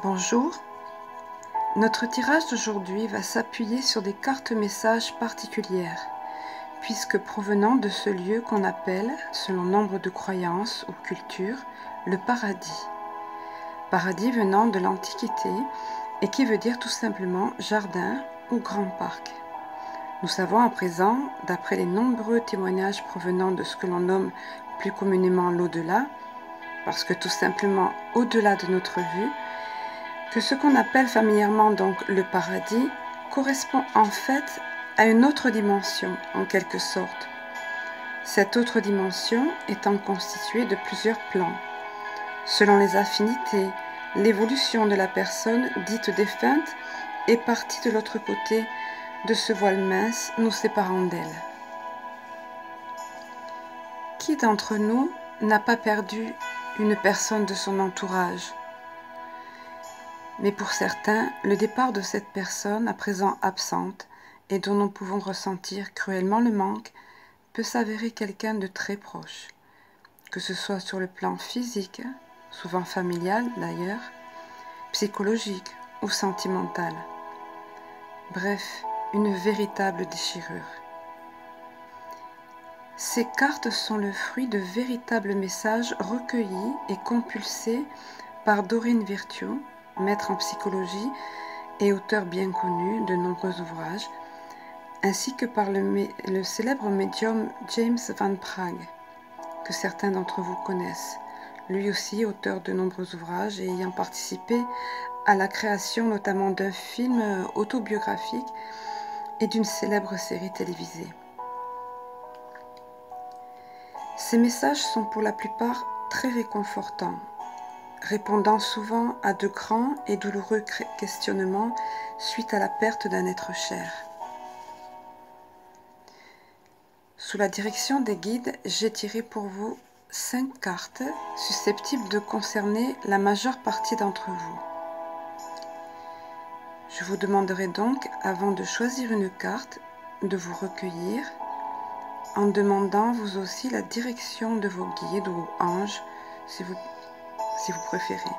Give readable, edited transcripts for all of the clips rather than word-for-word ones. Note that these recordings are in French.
Bonjour, notre tirage d'aujourd'hui va s'appuyer sur des cartes messages particulières, puisque provenant de ce lieu qu'on appelle, selon nombre de croyances ou cultures, le paradis. Paradis venant de l'Antiquité et qui veut dire tout simplement jardin ou grand parc. Nous savons à présent, d'après les nombreux témoignages provenant de ce que l'on nomme plus communément l'au-delà, parce que tout simplement au-delà de notre vue, que ce qu'on appelle familièrement donc le paradis correspond en fait à une autre dimension en quelque sorte. Cette autre dimension étant constituée de plusieurs plans. Selon les affinités, l'évolution de la personne dite défunte est partie de l'autre côté de ce voile mince nous séparant d'elle. Qui d'entre nous n'a pas perdu une personne de son entourage ? Mais pour certains, le départ de cette personne, à présent absente, et dont nous pouvons ressentir cruellement le manque, peut s'avérer quelqu'un de très proche, que ce soit sur le plan physique, souvent familial d'ailleurs, psychologique ou sentimental. Bref, une véritable déchirure. Ces cartes sont le fruit de véritables messages recueillis et compulsés par Doreen Virtue, maître en psychologie et auteur bien connu de nombreux ouvrages, ainsi que par le célèbre médium James Van Praagh, que certains d'entre vous connaissent, lui aussi auteur de nombreux ouvrages et ayant participé à la création notamment d'un film autobiographique et d'une célèbre série télévisée. Ces messages sont pour la plupart très réconfortants, répondant souvent à de grands et douloureux questionnements suite à la perte d'un être cher. Sous la direction des guides, j'ai tiré pour vous 5 cartes susceptibles de concerner la majeure partie d'entre vous. Je vous demanderai donc, avant de choisir une carte, de vous recueillir en demandant vous aussi la direction de vos guides ou anges, si vous préférez.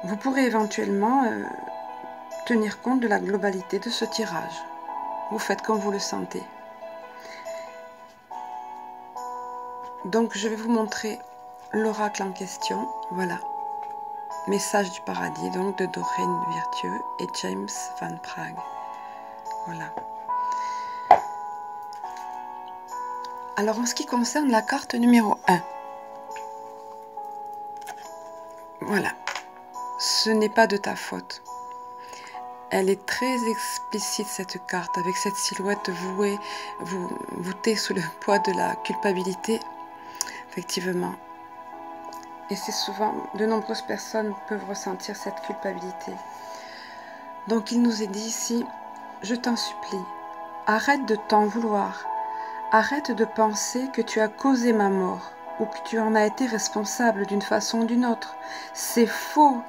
Vous pourrez éventuellement tenir compte de la globalité de ce tirage. Vous faites comme vous le sentez. Donc je vais vous montrer l'oracle en question. Voilà. Message du paradis, donc de Doreen Virtue et James Van Praagh. Voilà. Alors en ce qui concerne la carte numéro 1. Voilà. Ce n'est pas de ta faute. Elle est très explicite cette carte, avec cette silhouette voûtée sous le poids de la culpabilité, effectivement. Et c'est souvent, de nombreuses personnes peuvent ressentir cette culpabilité. Donc il nous est dit ici, je t'en supplie, arrête de t'en vouloir, arrête de penser que tu as causé ma mort, ou que tu en as été responsable d'une façon ou d'une autre. C'est faux.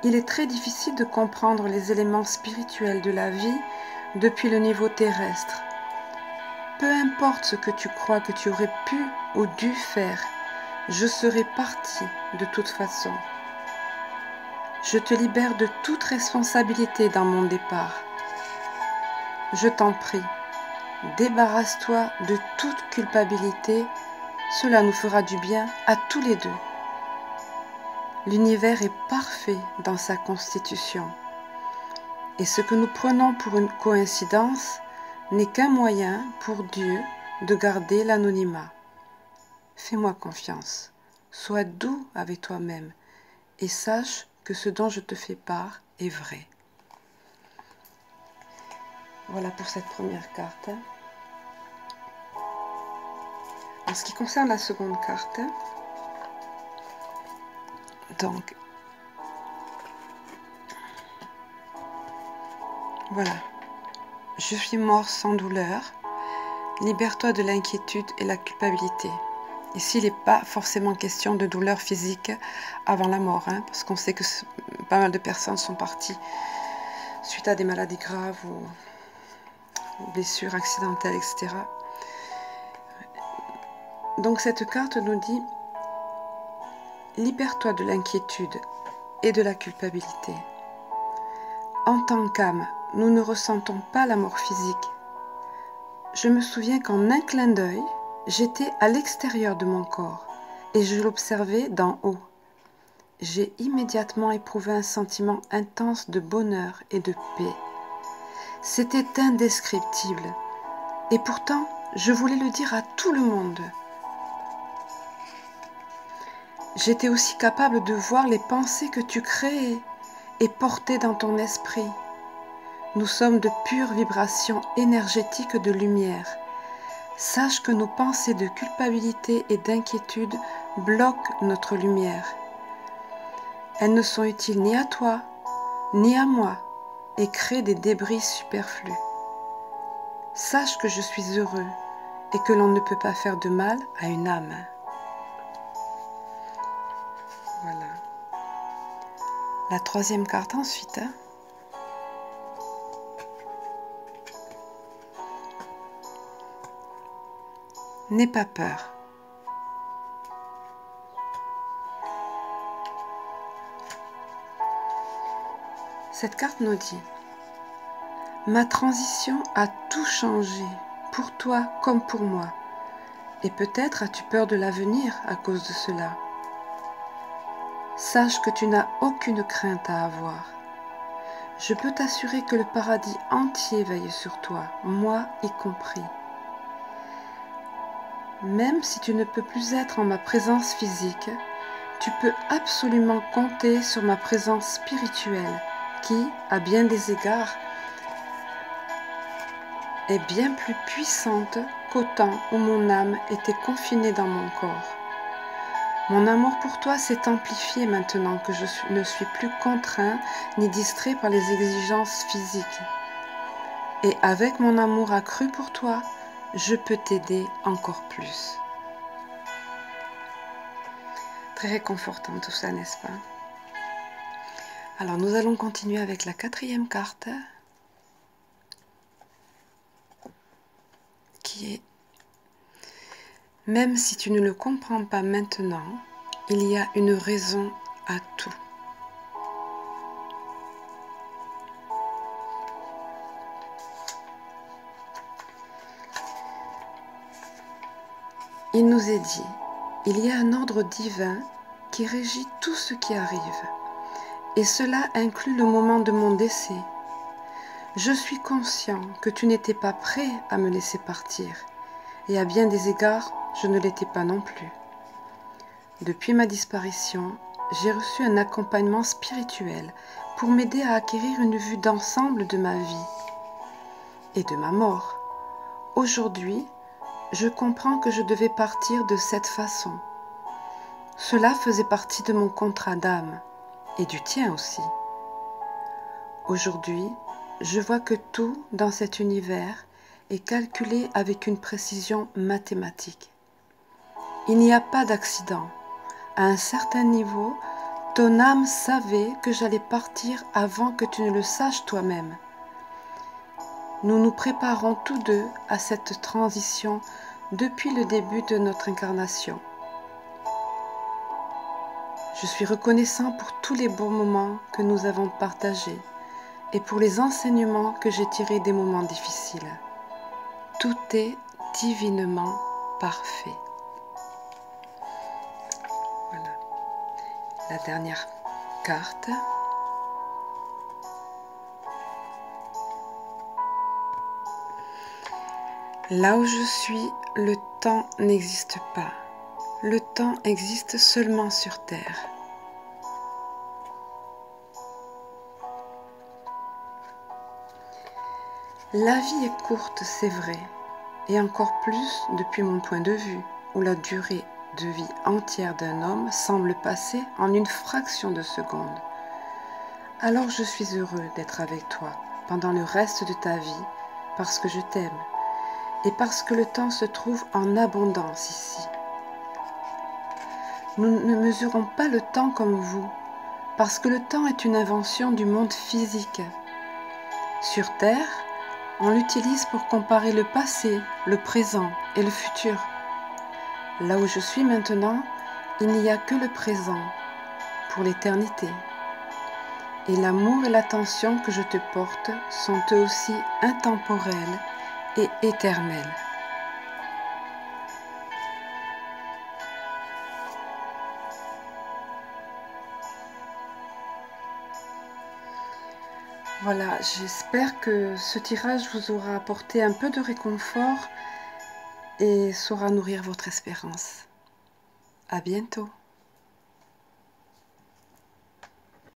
Il est très difficile de comprendre les éléments spirituels de la vie depuis le niveau terrestre. Peu importe ce que tu crois que tu aurais pu ou dû faire, je serai parti de toute façon. Je te libère de toute responsabilité dans mon départ. Je t'en prie, débarrasse-toi de toute culpabilité, cela nous fera du bien à tous les deux. L'univers est parfait dans sa constitution. Et ce que nous prenons pour une coïncidence n'est qu'un moyen pour Dieu de garder l'anonymat. Fais-moi confiance, sois doux avec toi-même et sache que ce dont je te fais part est vrai. Voilà pour cette première carte. En ce qui concerne la seconde carte, donc, voilà. Je suis mort sans douleur. Libère-toi de l'inquiétude et la culpabilité. Ici, il n'est pas forcément question de douleur physique avant la mort, parce qu'on sait que pas mal de personnes sont parties suite à des maladies graves ou blessures accidentelles, etc. Donc cette carte nous dit, libère-toi de l'inquiétude et de la culpabilité. En tant qu'âme, nous ne ressentons pas la mort physique. Je me souviens qu'en un clin d'œil, j'étais à l'extérieur de mon corps et je l'observais d'en haut. J'ai immédiatement éprouvé un sentiment intense de bonheur et de paix. C'était indescriptible. Et pourtant, je voulais le dire à tout le monde. J'étais aussi capable de voir les pensées que tu créais et portais dans ton esprit. Nous sommes de pures vibrations énergétiques de lumière. Sache que nos pensées de culpabilité et d'inquiétude bloquent notre lumière. Elles ne sont utiles ni à toi, ni à moi, et créent des débris superflus. Sache que je suis heureux et que l'on ne peut pas faire de mal à une âme. Voilà. La troisième carte ensuite. N'aie pas peur. Cette carte nous dit: ma transition a tout changé, pour toi comme pour moi. Et peut-être as-tu peur de l'avenir à cause de cela. Sache que tu n'as aucune crainte à avoir. Je peux t'assurer que le paradis entier veille sur toi, moi y compris. Même si tu ne peux plus être en ma présence physique, tu peux absolument compter sur ma présence spirituelle qui, à bien des égards, est bien plus puissante qu'au temps où mon âme était confinée dans mon corps. Mon amour pour toi s'est amplifié maintenant que je ne suis plus contraint ni distrait par les exigences physiques. Et avec mon amour accru pour toi, je peux t'aider encore plus. Très réconfortant tout ça, n'est-ce pas? Alors nous allons continuer avec la quatrième carte, qui est: même si tu ne le comprends pas maintenant, il y a une raison à tout. Il nous est dit, il y a un ordre divin qui régit tout ce qui arrive, et cela inclut le moment de mon décès. Je suis conscient que tu n'étais pas prêt à me laisser partir, et à bien des égards, je ne l'étais pas non plus. Depuis ma disparition, j'ai reçu un accompagnement spirituel pour m'aider à acquérir une vue d'ensemble de ma vie et de ma mort. Aujourd'hui, je comprends que je devais partir de cette façon. Cela faisait partie de mon contrat d'âme, et du tien aussi. Aujourd'hui, je vois que tout dans cet univers est calculé avec une précision mathématique. Il n'y a pas d'accident. À un certain niveau, ton âme savait que j'allais partir avant que tu ne le saches toi-même. Nous nous préparons tous deux à cette transition depuis le début de notre incarnation. Je suis reconnaissant pour tous les bons moments que nous avons partagés et pour les enseignements que j'ai tirés des moments difficiles. Tout est divinement parfait. Voilà. La dernière carte. Là où je suis, le temps n'existe pas. Le temps existe seulement sur Terre. La vie est courte, c'est vrai, et encore plus depuis mon point de vue, où la durée de vie entière d'un homme semble passer en une fraction de seconde. Alors je suis heureux d'être avec toi pendant le reste de ta vie, parce que je t'aime, et parce que le temps se trouve en abondance ici. Nous ne mesurons pas le temps comme vous, parce que le temps est une invention du monde physique. Sur Terre, on l'utilise pour comparer le passé, le présent et le futur. Là où je suis maintenant, il n'y a que le présent, pour l'éternité, Et l'amour et l'attention que je te porte sont eux aussi intemporels et éternels. Voilà, j'espère que ce tirage vous aura apporté un peu de réconfort et saura nourrir votre espérance. À bientôt.